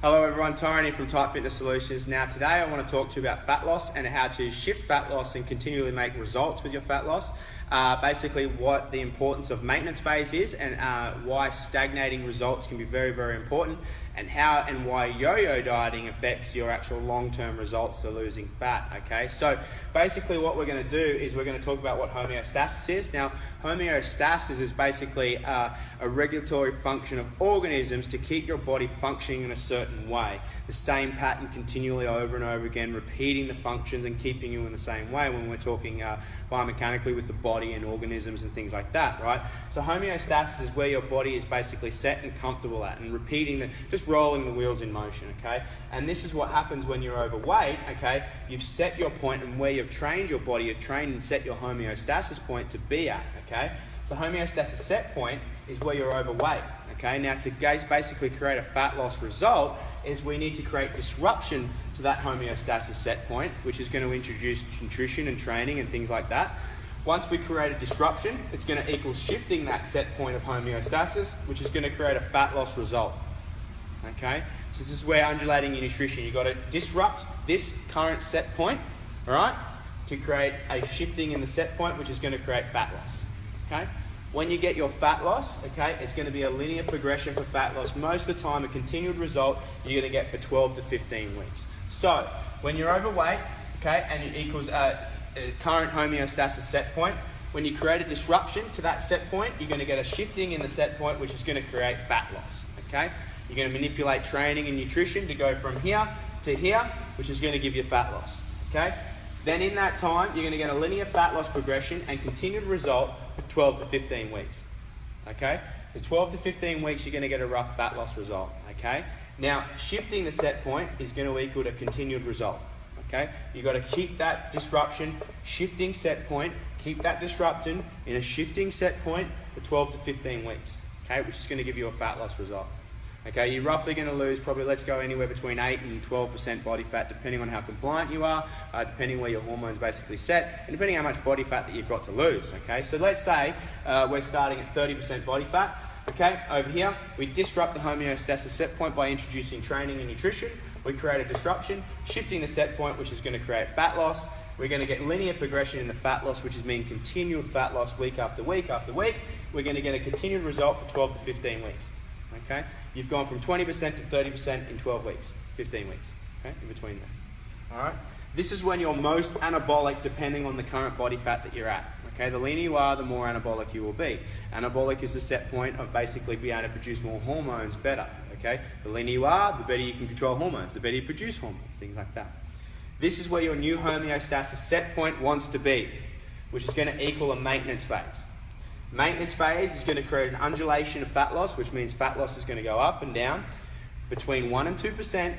Hello everyone, Tony from Type Fitness Solutions. Now today I want to talk to you about fat loss and how to shift fat loss and continually make results with your fat loss. Basically what the importance of maintenance phase is and why stagnating results can be very, very important, and how and why yo-yo dieting affects your actual long-term results to losing fat, okay? So basically what we're going to do is we're going to talk about what homeostasis is. Now homeostasis is basically a regulatory function of organisms to keep your body functioning in a certain way. The same pattern continually over and over again, repeating the functions and keeping you in the same way when we're talking biomechanically with the body and organisms and things like that, right? So homeostasis is where your body is basically set and comfortable at and repeating, just rolling the wheels in motion, okay? And this is what happens when you're overweight, okay? You've set your point and where you've trained your body, you've trained and set your homeostasis point to be at, okay? So homeostasis set point is where you're overweight, okay? Now to basically create a fat loss result is we need to create disruption to that homeostasis set point, which is going to introduce nutrition and training and things like that. Once we create a disruption, it's going to equal shifting that set point of homeostasis, which is going to create a fat loss result. Okay, so this is where undulating your nutrition, you've got to disrupt this current set point, all right, to create a shifting in the set point, which is going to create fat loss. Okay, when you get your fat loss, okay, it's going to be a linear progression for fat loss. Most of the time, a continued result you're going to get for 12 to 15 weeks. So when you're overweight, okay, and it equals current homeostasis set point, when you create a disruption to that set point, you're going to get a shifting in the set point, which is going to create fat loss. Okay, you're going to manipulate training and nutrition to go from here to here, which is going to give you fat loss. Okay, then in that time, you're going to get a linear fat loss progression and continued result for 12 to 15 weeks. Okay, for 12 to 15 weeks, you're going to get a rough fat loss result. Okay, now shifting the set point is going to equal to continued result. Okay, you've got to keep that disruption, shifting set point, keep that disruption in a shifting set point for 12 to 15 weeks, okay, which is going to give you a fat loss result. Okay, you're roughly going to lose probably, let's go anywhere between 8 and 12% body fat, depending on how compliant you are, depending where your hormones basically set, and depending how much body fat that you've got to lose, okay? So let's say we're starting at 30% body fat, okay? Over here, we disrupt the homeostasis set point by introducing training and nutrition. We create a disruption, shifting the set point, which is going to create fat loss. We're going to get linear progression in the fat loss, which is mean continued fat loss week after week after week. We're going to get a continued result for 12 to 15 weeks. Okay? You've gone from 20% to 30% in 12 weeks, 15 weeks, okay, in between there. All right? This is when you're most anabolic depending on the current body fat that you're at. Okay? The leaner you are, the more anabolic you will be. Anabolic is the set point of basically being able to produce more hormones better. Okay? The leaner you are, the better you can control hormones, the better you produce hormones, things like that. This is where your new homeostasis set point wants to be, which is going to equal a maintenance phase. Maintenance phase is going to create an undulation of fat loss, which means fat loss is going to go up and down between 1 and 2%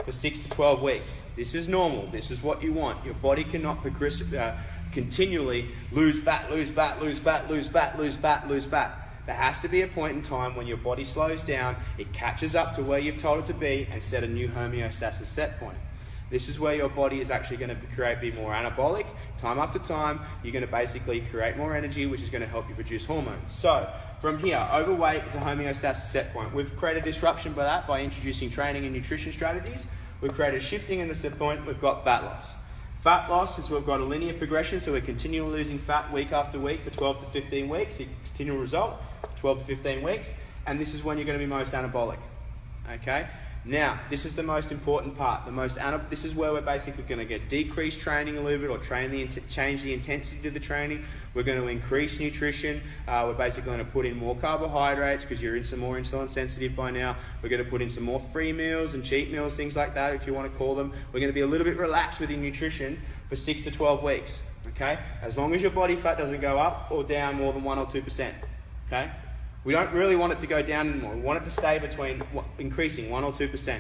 for 6 to 12 weeks. This is normal. This is what you want. Your body cannot continually lose fat, lose fat, lose fat, lose fat, lose fat, lose fat. There has to be a point in time when your body slows down, it catches up to where you've told it to be and set a new homeostasis set point. This is where your body is actually going to be more anabolic. Time after time, you're going to basically create more energy, which is going to help you produce hormones. So from here, overweight is a homeostasis set point. We've created disruption by that by introducing training and nutrition strategies. We've created shifting in the set point. We've got fat loss. Fat loss is we've got a linear progression, so we're continually losing fat week after week for 12 to 15 weeks. Continual result, 12 to 15 weeks. And this is when you're going to be most anabolic. Okay? Now, this is the most important part. This is where we're basically going to get decreased training a little bit or change the intensity of the training. We're going to increase nutrition. We're basically going to put in more carbohydrates because you're more insulin sensitive by now. We're going to put in some more free meals and cheat meals, things like that if you want to call them. We're going to be a little bit relaxed with your nutrition for 6 to 12 weeks. Okay? As long as your body fat doesn't go up or down more than 1 or 2%. Okay? We don't really want it to go down anymore. We want it to stay between increasing 1 or 2%.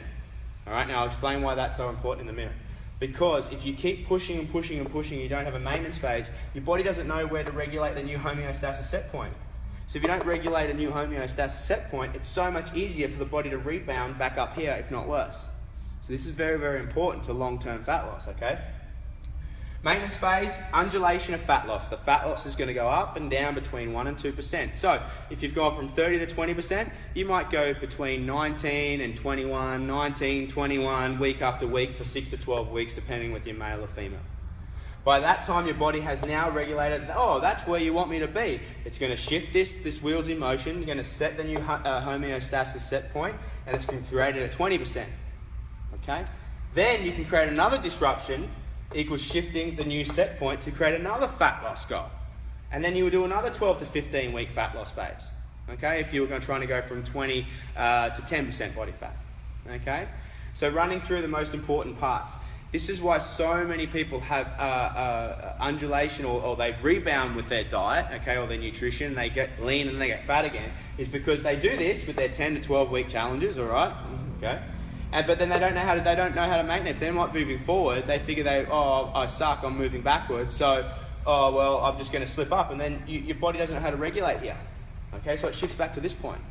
All right, now I'll explain why that's so important in a minute. Because if you keep pushing and pushing and pushing, you don't have a maintenance phase, your body doesn't know where to regulate the new homeostasis set point. So if you don't regulate a new homeostasis set point, it's so much easier for the body to rebound back up here, if not worse. So this is very, very important to long-term fat loss, okay? Maintenance phase, undulation of fat loss. The fat loss is going to go up and down between 1 and 2%. So if you've gone from 30 to 20%, you might go between 19 and 21, 19, 21, week after week for 6 to 12 weeks, depending with your male or female. By that time, your body has now regulated, oh, that's where you want me to be. It's going to shift this wheels in motion. You're going to set the new homeostasis set point, and it's going to create it at 20%. Okay? Then you can create another disruption equals shifting the new set point to create another fat loss goal. And then you would do another 12 to 15 week fat loss phase. Okay? If you were trying to go from 20 to 10% body fat. Okay? So running through the most important parts. This is why so many people have undulation or they rebound with their diet, okay, or their nutrition, they get lean and they get fat again, is because they do this with their 10 to 12 week challenges, all right, okay, but then they don't know how to maintain. If they're not moving forward, they figure I suck, I'm moving backwards, so, I'm just going to slip up, and then your body doesn't know how to regulate here, okay, so it shifts back to this point,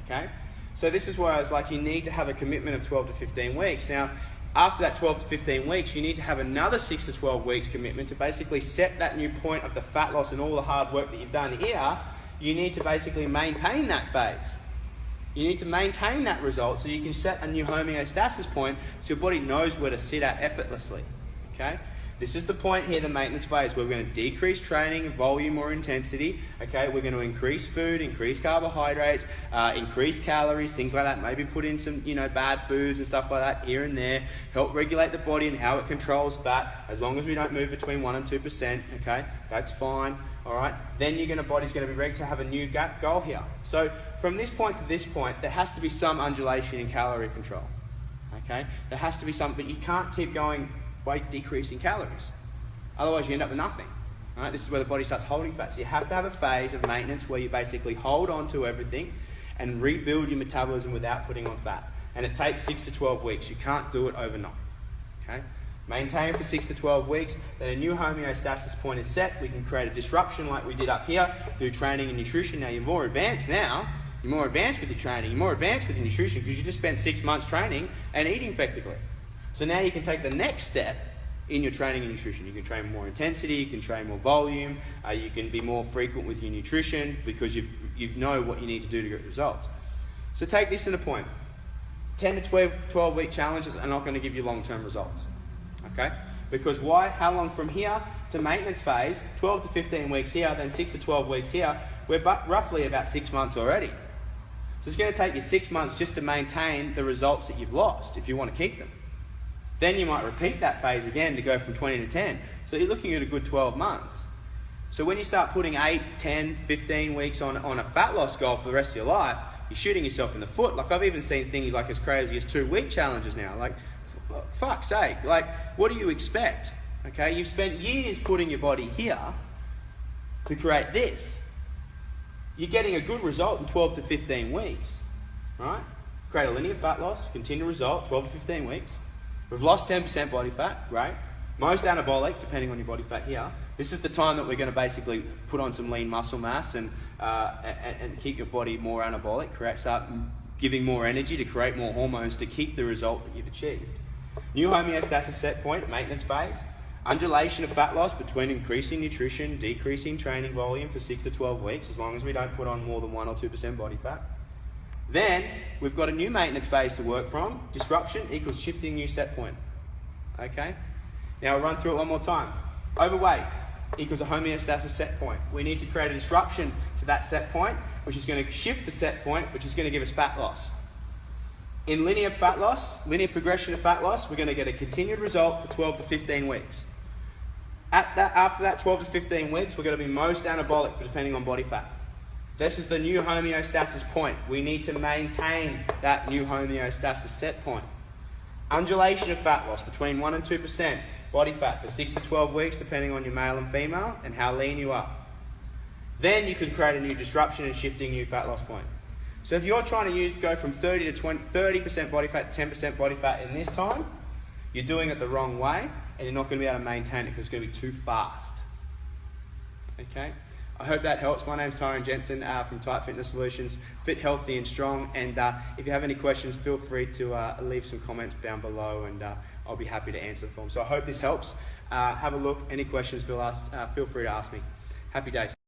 okay. So this is why I was like, you need to have a commitment of 12 to 15 weeks. Now, after that 12 to 15 weeks, you need to have another 6 to 12 weeks commitment to basically set that new point of the fat loss and all the hard work that you've done here. You need to basically maintain that phase. You need to maintain that result so you can set a new homeostasis point so your body knows where to sit at effortlessly, okay? This is the point here, the maintenance phase, where we're going to decrease training, volume or intensity, okay? We're going to increase food, increase carbohydrates, increase calories, things like that. Maybe put in some, bad foods and stuff like that here and there. Help regulate the body and how it controls fat, as long as we don't move between 1 and 2%, okay? That's fine, all right? Then body's going to be ready to have a new goal here. So from this point to this point, there has to be some undulation in calorie control, okay? There has to be some, but you can't keep going by decreasing calories. Otherwise you end up with nothing. All right? This is where the body starts holding fat. So you have to have a phase of maintenance where you basically hold on to everything and rebuild your metabolism without putting on fat. And it takes 6 to 12 weeks. You can't do it overnight. Okay? Maintain for 6 to 12 weeks, then a new homeostasis point is set. We can create a disruption like we did up here through training and nutrition. Now you're more advanced now. You're more advanced with your training. You're more advanced with your nutrition because you just spent 6 months training and eating effectively. So now you can take the next step in your training and nutrition. You can train with more intensity, you can train more volume, you can be more frequent with your nutrition because you know what you need to do to get results. So take this into point. 10 to 12 week challenges are not going to give you long-term results. Okay? Because why? How long from here to maintenance phase, 12 to 15 weeks here, then 6 to 12 weeks here, we're roughly about 6 months already. So it's going to take you 6 months just to maintain the results that you've lost if you want to keep them. Then you might repeat that phase again to go from 20 to 10. So you're looking at a good 12 months. So when you start putting 8, 10, 15 weeks on a fat loss goal for the rest of your life, you're shooting yourself in the foot. Like I've even seen things like as crazy as 2-week challenges now. Like, fuck's sake. Like, what do you expect? Okay, you've spent years putting your body here to create this. You're getting a good result in 12 to 15 weeks, right? Create a linear fat loss, continue result, 12 to 15 weeks. We've lost 10% body fat, great. Most anabolic, depending on your body fat here. This is the time that we're going to basically put on some lean muscle mass and keep your body more anabolic, start giving more energy to create more hormones to keep the result that you've achieved. New homeostasis set point, maintenance phase. Undulation of fat loss between increasing nutrition, decreasing training volume for 6 to 12 weeks, as long as we don't put on more than 1 or 2% body fat. Then we've got a new maintenance phase to work from. Disruption equals shifting new set point. Okay? Now I'll run through it one more time. Overweight equals a homeostasis set point. We need to create a disruption to that set point, which is going to shift the set point, which is going to give us fat loss. In linear fat loss, linear progression of fat loss, we're going to get a continued result for 12 to 15 weeks. After that 12 to 15 weeks, we're going to be most anabolic depending on body fat. This is the new homeostasis point. We need to maintain that new homeostasis set point. Undulation of fat loss between 1 and 2% body fat for 6 to 12 weeks, depending on your male and female and how lean you are. Then you can create a new disruption and shifting new fat loss point. So if you're trying to go from 30 to 30% body fat to 10% body fat in this time, you're doing it the wrong way and you're not going to be able to maintain it because it's going to be too fast. Okay? I hope that helps. My name's Tyron Jensen from Tight Fitness Solutions, fit, healthy and strong. And if you have any questions, feel free to leave some comments down below, and I'll be happy to answer them. So I hope this helps. Have a look. Any questions, feel free to ask me. Happy days.